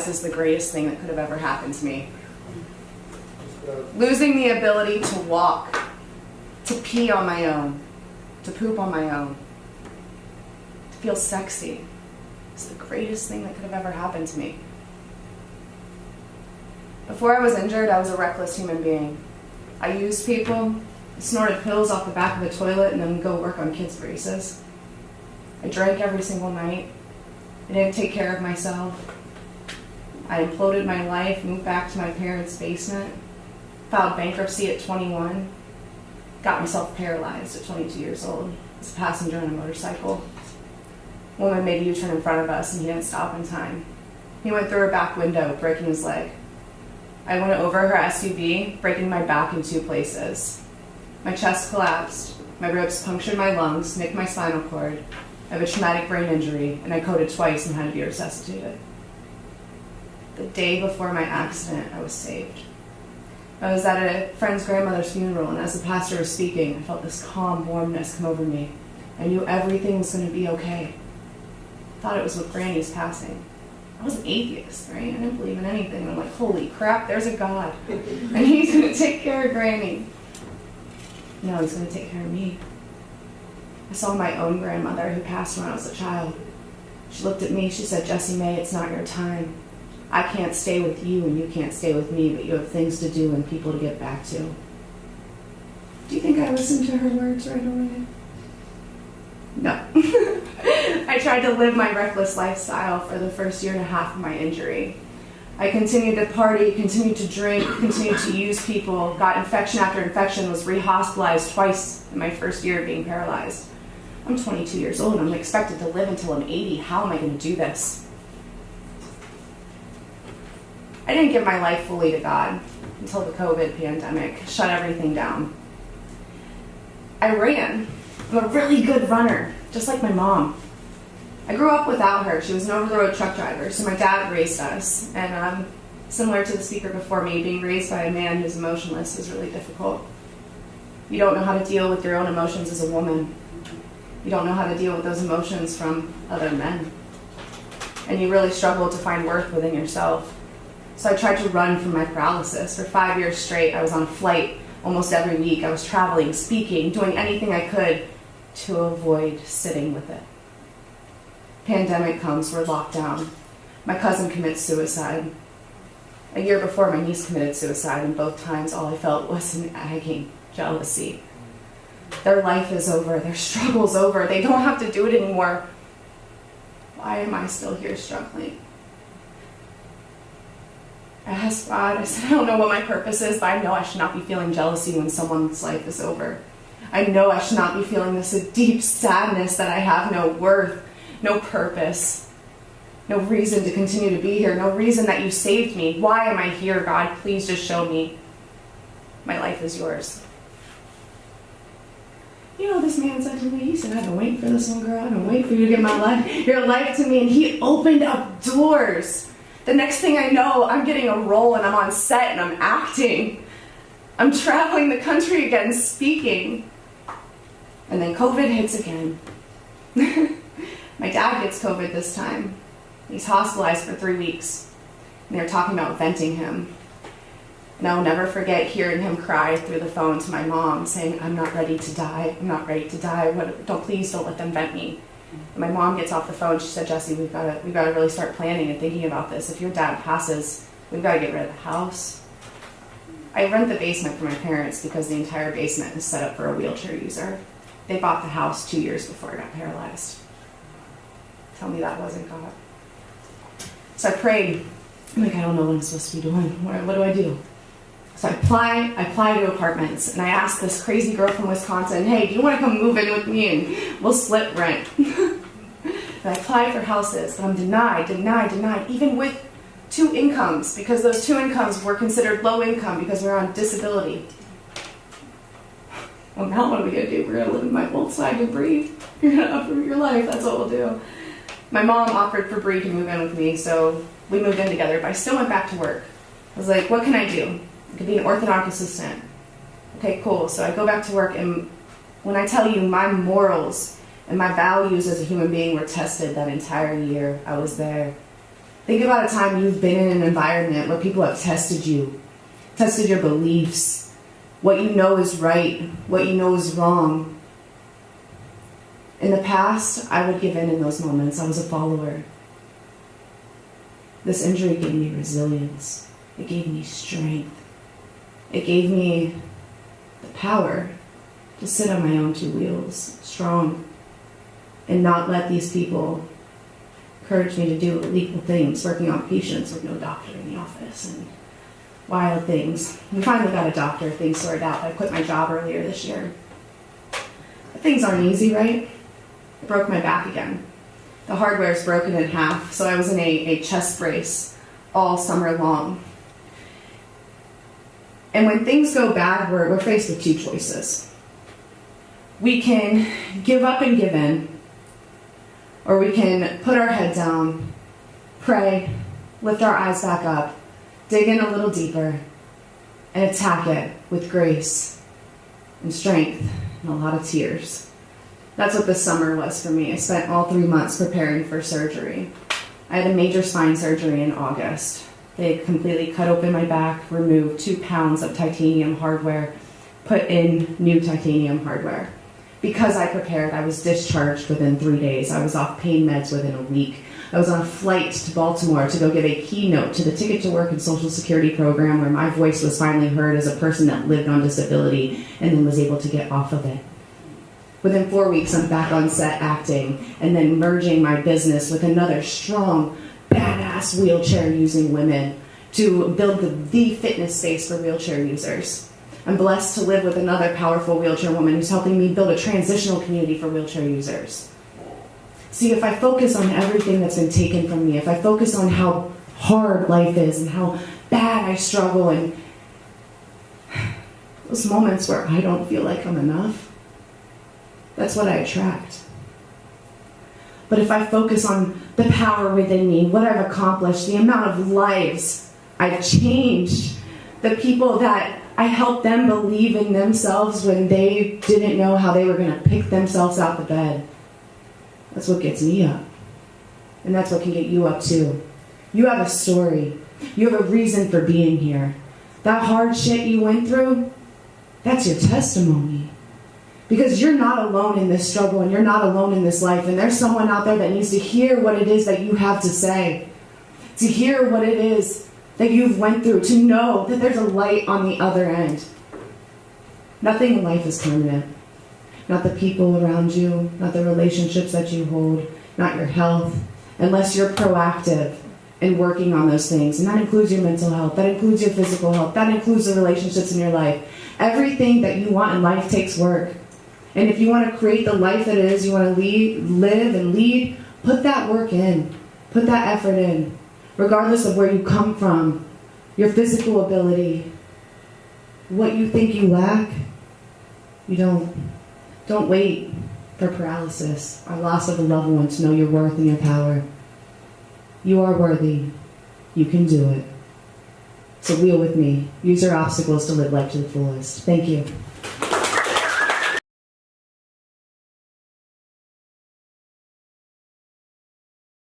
paralyzed is the greatest thing that could have ever happened to me. Losing the ability to walk, to pee on my own, to poop on my own, to feel sexy is the greatest thing that could have ever happened to me. Before I was injured, I was a reckless human being. I used people, snorted pills off the back of the toilet, and then go work on kids' braces. I drank every single night. I didn't take care of myself. I imploded my life, moved back to my parents' basement, filed bankruptcy at 21, got myself paralyzed at 22 years old as a passenger on a motorcycle. A woman made a U-turn in front of us and he didn't stop in time. He went through her back window, breaking his leg. I went over her SUV, breaking my back in 2 places. My chest collapsed, my ribs punctured my lungs, nicked my spinal cord. I have a traumatic brain injury, and I coded twice and had to be resuscitated. The day before my accident, I was saved. I was at a friend's grandmother's funeral, and as the pastor was speaking, I felt this calm warmness come over me. I knew everything was going to be okay. I thought it was with Granny's passing. I was an atheist, right? I didn't believe in anything. I'm like, holy crap, there's a God. And he's going to take care of Granny. No, he's going to take care of me. I saw my own grandmother who passed when I was a child. She looked at me, she said, Jesi May, it's not your time. I can't stay with you and you can't stay with me, but you have things to do and people to get back to. Do you think I listened to her words right away? No. I tried to live my reckless lifestyle for the first year and a half of my injury. I continued to party, continued to drink, continued to use people, got infection after infection, was re-hospitalized twice in my first year of being paralyzed. I'm 22 years old and I'm expected to live until I'm 80. How am I going to do this? I didn't give my life fully to God until the COVID pandemic shut everything down. I ran. I'm a really good runner, just like my mom. I grew up without her. She was an over-the-road truck driver, so my dad raised us. And similar to the speaker before me, being raised by a man who's emotionless is really difficult. You don't know how to deal with your own emotions as a woman. You don't know how to deal with those emotions from other men. And you really struggle to find worth within yourself. So I tried to run from my paralysis. For 5 years straight, I was on a flight almost every week. I was traveling, speaking, doing anything I could to avoid sitting with it. Pandemic comes, we're locked down. My cousin commits suicide. A year before, my niece committed suicide, and both times all I felt was an nagging jealousy. Their life is over, their struggle's over, they don't have to do it anymore. Why am I still here struggling? I asked God, I said, I don't know what my purpose is, but I know I should not be feeling jealousy when someone's life is over. I know I should not be feeling this deep sadness that I have no worth, no purpose, no reason to continue to be here, no reason that you saved me. Why am I here, God? Please just show me. My life is yours. You know, this man said to me, he said, I've been waiting for this one, girl. I've been waiting for you to give your life to me. And he opened up doors. The next thing I know, I'm getting a role and I'm on set and I'm acting. I'm traveling the country again, speaking. And then COVID hits again. My dad gets COVID this time. He's hospitalized for 3 weeks. And they're talking about venting him. And I'll never forget hearing him cry through the phone to my mom, saying, I'm not ready to die. I'm not ready to die. Please don't let them vent me. And my mom gets off the phone. She said, Jesi, we've got to really start planning and thinking about this. If your dad passes, we've got to get rid of the house. I rent the basement for my parents because the entire basement is set up for a wheelchair user. They bought the house 2 years before I got paralyzed. Tell me that wasn't God. So I prayed. I'm like, I don't know what I'm supposed to be doing. What do I do? So I apply to apartments, and I asked this crazy girl from Wisconsin, hey, do you want to come move in with me and we'll split rent? And I applied for houses, but I'm denied, even with 2 incomes, because those 2 incomes were considered low income because we're on disability. Well, now what are we going to do? We're going to live in my Volkswagen Bree. You're going to uproot your life. That's what we'll do. My mom offered for Bree to move in with me, so we moved in together, but I still went back to work. I was like, what can I do? I could be an orthodontic assistant. Okay, cool. So I go back to work, and when I tell you my morals and my values as a human being were tested that entire year I was there, Think about a time you've been in an environment where people have tested you, tested your beliefs, what you know is right, what you know is wrong. In the past, I would give in those moments. I was a follower. This injury gave me resilience. It gave me strength. It gave me the power to sit on my own two wheels, strong, and not let these people encourage me to do illegal things, working on patients with no doctor in the office and wild things. We finally got a doctor, things sorted out. I quit my job earlier this year. But things aren't easy, right? I broke my back again. The hardware is broken in half, so I was in a chest brace all summer long. And when things go bad, we're faced with two choices. We can give up and give in, or we can put our head down, pray, lift our eyes back up, dig in a little deeper, and attack it with grace and strength and a lot of tears. That's what this summer was for me. I spent all 3 months preparing for surgery. I had a major spine surgery in August. They completely cut open my back, removed 2 pounds of titanium hardware, put in new titanium hardware. Because I prepared, I was discharged within 3 days. I was off pain meds within a week. I was on a flight to Baltimore to go give a keynote to the Ticket to Work and Social Security program, where my voice was finally heard as a person that lived on disability and then was able to get off of it. Within 4 weeks, I'm back on set acting and then merging my business with another strong, badass wheelchair-using women to build the fitness space for wheelchair users. I'm blessed to live with another powerful wheelchair woman who's helping me build a transitional community for wheelchair users. See, if I focus on everything that's been taken from me, if I focus on how hard life is and how bad I struggle and those moments where I don't feel like I'm enough, that's what I attract. But if I focus on the power within me, what I've accomplished, the amount of lives I've changed, the people that I helped them believe in themselves when they didn't know how they were going to pick themselves out of bed, that's what gets me up. And that's what can get you up too. You have a story. You have a reason for being here. That hard shit you went through, that's your testimony. Because you're not alone in this struggle and you're not alone in this life. And there's someone out there that needs to hear what it is that you have to say. To hear what it is that you've went through. To know that there's a light on the other end. Nothing in life is permanent. Not the people around you, not the relationships that you hold, not your health, unless you're proactive in working on those things. And that includes your mental health, that includes your physical health, that includes the relationships in your life. Everything that you want in life takes work. And if you want to create the life that it is you want to live and lead, put that work in. Put that effort in. Regardless of where you come from, your physical ability, what you think you lack, you don't. Don't wait for paralysis or loss of a loved one to know your worth and your power. You are worthy. You can do it. So wheel with me. Use your obstacles to live life to the fullest. Thank you.